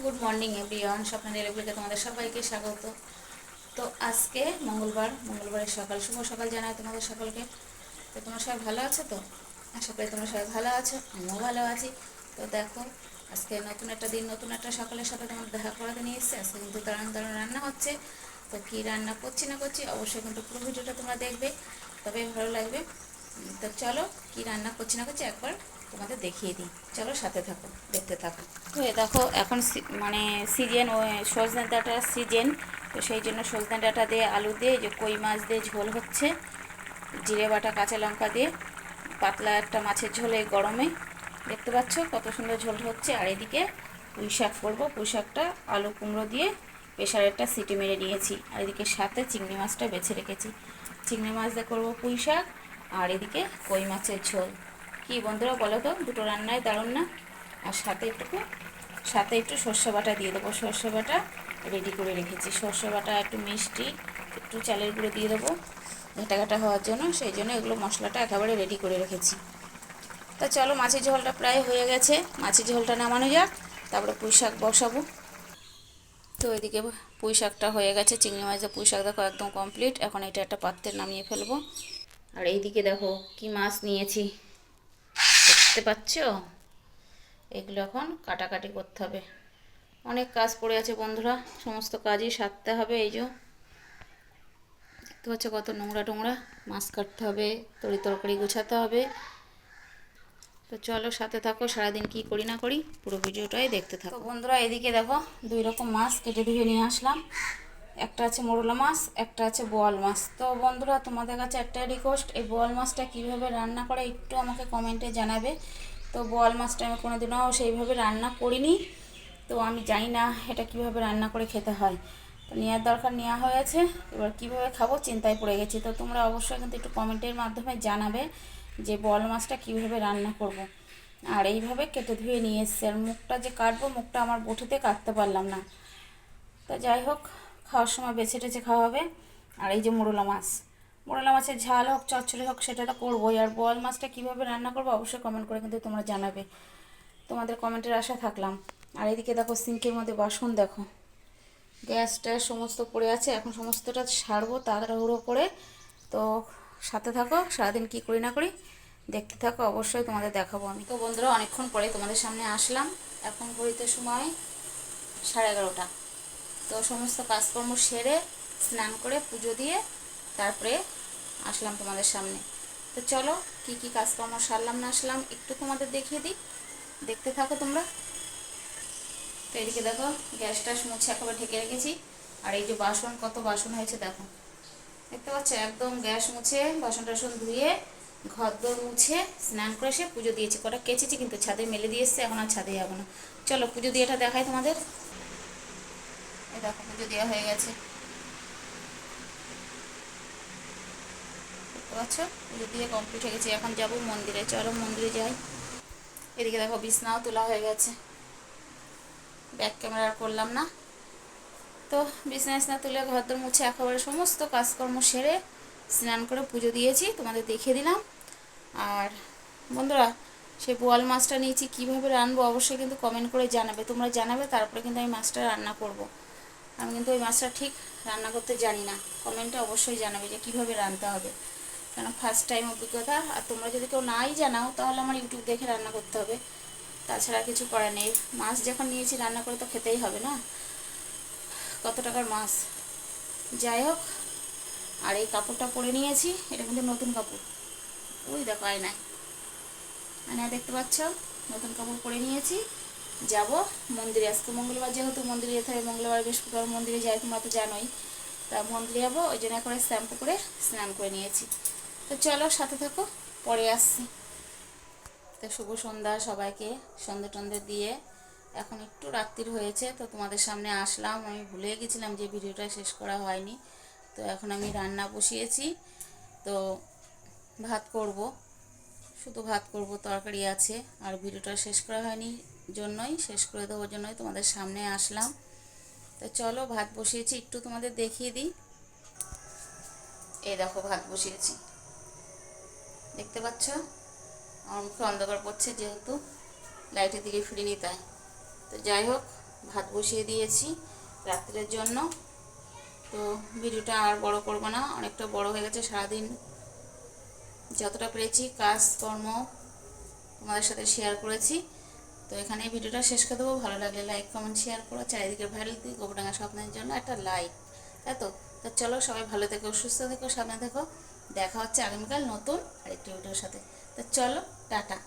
Good morning everyone, স্বপ্ন ডেলিভারিতে তোমাদের সবাইকে স্বাগত। তো আজকে মঙ্গলবারের সকাল, শুভ সকাল জানাই তোমাদের সকলকে। তো তোমরা সবাই ভালো আছো? তো আশা করি তোমরা সবাই ভালো আছো, আমিও ভালো আছি। তো দেখো, আজকে নতুন একটা দিন, নতুন একটা সকালের সাথে তোমার দেখা করাতে নিয়ে এসেছি। আজকে কিন্তু দারুণ দারুণ রান্না হচ্ছে। তো কী রান্না করছি না করছি অবশ্যই কিন্তু পুরো ভিডিওটা তোমরা দেখবে, তবে ভালো লাগবে। তো চলো, কী রান্না করছি না করছি একবার তোমাদের দেখিয়ে দিই। চলো সাথে থাকো, দেখতে থাকো। তো এ দেখো, এখন মানে সিজন, সজনে ডাঁটার সিজন। তো সেই জন্য সজনে ডাঁটা দিয়ে আলু দিয়ে যে কই মাছ দিয়ে ঝোল হচ্ছে, জিরে বাটা কাঁচা লঙ্কা দিয়ে পাতলা একটা মাছের ঝোল। এই গরমে দেখতে পাচ্ছ কত সুন্দর ঝোল হচ্ছে। আর এদিকে পুঁই শাক করবো, পুঁই শাকটা আলু কুমড়ো দিয়ে প্রেশারে একটা সিটি মেরে নিয়েছি। আর এদিকে সাথে চিংড়ি মাছটা বেছে রেখেছি, চিংড়ি মাছ দিয়ে করবো পুঁই শাক। আর এদিকে কই মাছের ঝোল। কি বন্ধুরা বলো তো, দুটো রান্নায় দারুণ না? আর সাথে একটু সর্ষে বাটা দিয়ে দেবো। সর্ষে বাটা রেডি করে রেখেছি, সর্ষে বাটা, একটু মিষ্টি, একটু চালের গুঁড়ো দিয়ে দেবো ঘাটা ঘাটা হওয়ার জন্য। সেই জন্য এগুলো মশলাটা একেবারে রেডি করে রেখেছি। তা চলো, মাছের ঝোলটা প্রায় হয়ে গেছে, মাছের ঝোলটা নামানো যাক, তারপরে পুঁই শাক বসাবো। তো এদিকে পুঁই শাকটা হয়ে গেছে, চিংড়ি মাছ দিয়ে পুঁই শাক দেখো একদম কমপ্লিট। এখন এটা একটা পাত্রে নামিয়ে ফেলবো। আর এইদিকে দেখো কি মাছ নিয়েছি, দেখতে পাচ্ছ? এগুলো এখন কাটাকাটি করতে হবে, অনেক কাজ পড়ে আছে বন্ধুরা, সমস্ত কাজই সারতে হবে। এই যে দেখতে পাচ্ছ কত নোংরা টোংরা, মাছ কাটতে হবে, তরকারি গুছাতে হবে। তো চলো সাথে থাকো, সারাদিন কি করি না করি পুরো ভিডিওটাই দেখতে থাকো। তো বন্ধুরা এদিকে দেখো, দুই রকম মাছ কেটে ধুয়ে নিয়ে আসলাম। একটা আছে মোরলা মাছ, একটা আছে বোয়াল মাছ। তো বন্ধুরা তোমাদের কাছে একটা রিকোয়েস্ট, এই বোয়াল মাছটা কীভাবে রান্না করে একটু আমাকে কমেন্টে জানাবে। তো বোয়াল মাছটা আমি কোনোদিনও সেইভাবে রান্না করিনি, তো আমি জানি না এটা কিভাবে রান্না করে খেতে হয়। তো নেওয়ার দরকার নেওয়া হয়েছে, এবার কিভাবে খাবো চিন্তায় পড়ে গেছি। তো তোমরা অবশ্যই কিন্তু একটু কমেন্টের মাধ্যমে জানাবে যে বোয়াল মাছটা কিভাবে রান্না করব। আর এইভাবে কেটে ধুয়ে নিয়ে এসছে, আর মুখটা যে কাটবো, মুখটা আমার বটিতে কাটতে পারলাম না। তো যাই হোক, খাওয়ার সময় বেছে টেছে খাওয়া হবে। আর এই যে মোরলা মাছের ঝাল হোক চচ্চড়ি হোক সেটা তো করবোই। আর বোয়াল মাছটা কীভাবে রান্না করবো অবশ্যই কমেন্ট করে কিন্তু তোমরা জানাবে, তোমাদের কমেন্টের আশা থাকলাম। আর এদিকে দেখো সিঙ্কের মধ্যে বাসন দেখো, গ্যাস ট্যাস সমস্ত পড়ে আছে, এখন সমস্তটা সারবো তাড়াহুড়ো করে। তো সাথে থাকো, সারাদিন কি করি না করি দেখতে থাকো, অবশ্যই তোমাদের দেখাবো আমি। তো বন্ধুরা অনেকক্ষণ পরে তোমাদের সামনে আসলাম, এখন ঘড়িতে সময় 11:30। তো সমস্ত কাজকর্ম সেরে স্নান করে পুজো দিয়ে তারপরে আসলাম তোমাদের সামনে। তো চলো, কি কি কাজকর্ম সারলাম না আসলাম একটু তোমাদের দেখিয়ে দিই, দেখতে থাকো তোমরা। তো এদিকে দেখো গ্যাস ট্যাস মুছে একেবারে ঢেকে রেখেছি। আর এই যে বাসন, কত বাসন হয়েছে দেখো, দেখতে পাচ্ছ? একদম গ্যাস মুছে বাসন টাসন ধুয়ে ঘর দোর মুছে স্নান করে এসে পুজো দিয়েছি। কটা কেচেছি কিন্তু ছাদে মেলে দিয়ে এসছে, এখন আর ছাদে যাবো না। চলো পুজো দিয়ে এটা দেখাই তোমাদের। এই দেখো পুজো দেওয়া হয়ে গেছে, দেখতে পাচ্ছ? পুজো দিয়ে কমপ্লিট হয়ে গেছে, এখন যাবো মন্দিরে। চলো মন্দিরে যাই। এদিকে দেখো বিছনাও তোলা হয়ে গেছে, ব্যাক ক্যামেরা আর করলাম না। তো বিছনা তুলে ঘরদোর মুছে একেবারে সমস্ত কাজকর্ম সেরে স্নান করে পুজো দিয়েছি, তোমাদের দেখিয়ে দিলাম। আর বন্ধুরা, সেই বোয়াল মাছটা নিয়েছি, কীভাবে রান্নাবো অবশ্যই কিন্তু কমেন্ট করে জানাবে, তোমরা জানাবে, তারপরে কিন্তু আমি মাছটা রান্না করব। আমি কিন্তু ওই মাছটা ঠিক রান্না করতে জানি না, কমেন্টে অবশ্যই জানাবে যে কীভাবে রান্নতে হবে, কেন ফার্স্ট টাইম অভিজ্ঞতা। আর তোমরা যদি কেউ নাই জানাও তাহলে আমার ইউটিউব দেখে রান্না করতে হবে, তাছাড়া কিছু করার নেই। মাছ যখন নিয়েছি রান্না করে তো খেতেই হবে না, কত টাকার মাছ। যাই হোক, আর এই কাপড়টা পরে নিয়েছি, এটা কিন্তু নতুন কাপড়, ওই দেখো আয়নায়, আয়নায় দেখতে পাচ্ছ, নতুন কাপড় পরে নিয়েছি। যাব মন্দিরে, আজকে মঙ্গলবার যেহেতু মন্দিরে যেতে হবে, মঙ্গলবার বৃহস্পতিবার মন্দিরে যাই, তোমরা তো জানোই। তা মন্দিরে যাবো, ওই জন্য করে শ্যাম্পু করে স্নান করে নিয়েছি। তো চলো সাথে থাকো, পরে আসছি। তো শুভ সন্ধ্যা সবাইকে, সন্ধ্যে টন্ধে দিয়ে এখন একটু রাত্রির হয়েছে, তো তোমাদের সামনে আসলাম। আমি ভুলে গেছিলাম যে ভিডিওটা শেষ করা হয়নি। তো এখন আমি রান্না বসিয়েছি, তো ভাত করব, শুধু ভাত করব, তরকারি আছে। আর ভিডিওটা শেষ করা হয়নি জন্যই, শেষ করে দেওয়ার জন্যই তোমাদের সামনে আসলাম। তো চলো ভাত বসিয়েছি, একটু তোমাদের দেখিয়ে দিই। এই দেখো ভাত বসিয়েছি, দেখতে পাচ্ছ? আমার মুখে অন্ধকার পড়ছে যেহেতু লাইটের দিকে ফিরিনি তাই। তো যাই হোক, ভাত বসিয়ে দিয়েছি রাত্রের জন্য। তো ভিডিওটা আর বড় করব না, অনেকটা বড় হয়ে গেছে। সারাদিন যতটা পেরেছি কাজকর্ম তোমাদের সাথে শেয়ার করেছি। তো এখানে ভিডিওটা শেষ করে দেবো। ভালো লাগলে লাইক কমেন্ট শেয়ার করো, চারিদিকে ভাইরাল দিই। গোবরডাঙ্গা স্বপ্নের জন্য একটা লাইক, তাই তো। তো চলো সবাই ভালো থেকো, সুস্থ থেকো, সামনে থেকো। দেখা হচ্ছে আগামীকাল নতুন আরেকটি ভিডিওর সাথে। তো চলো, টাটা।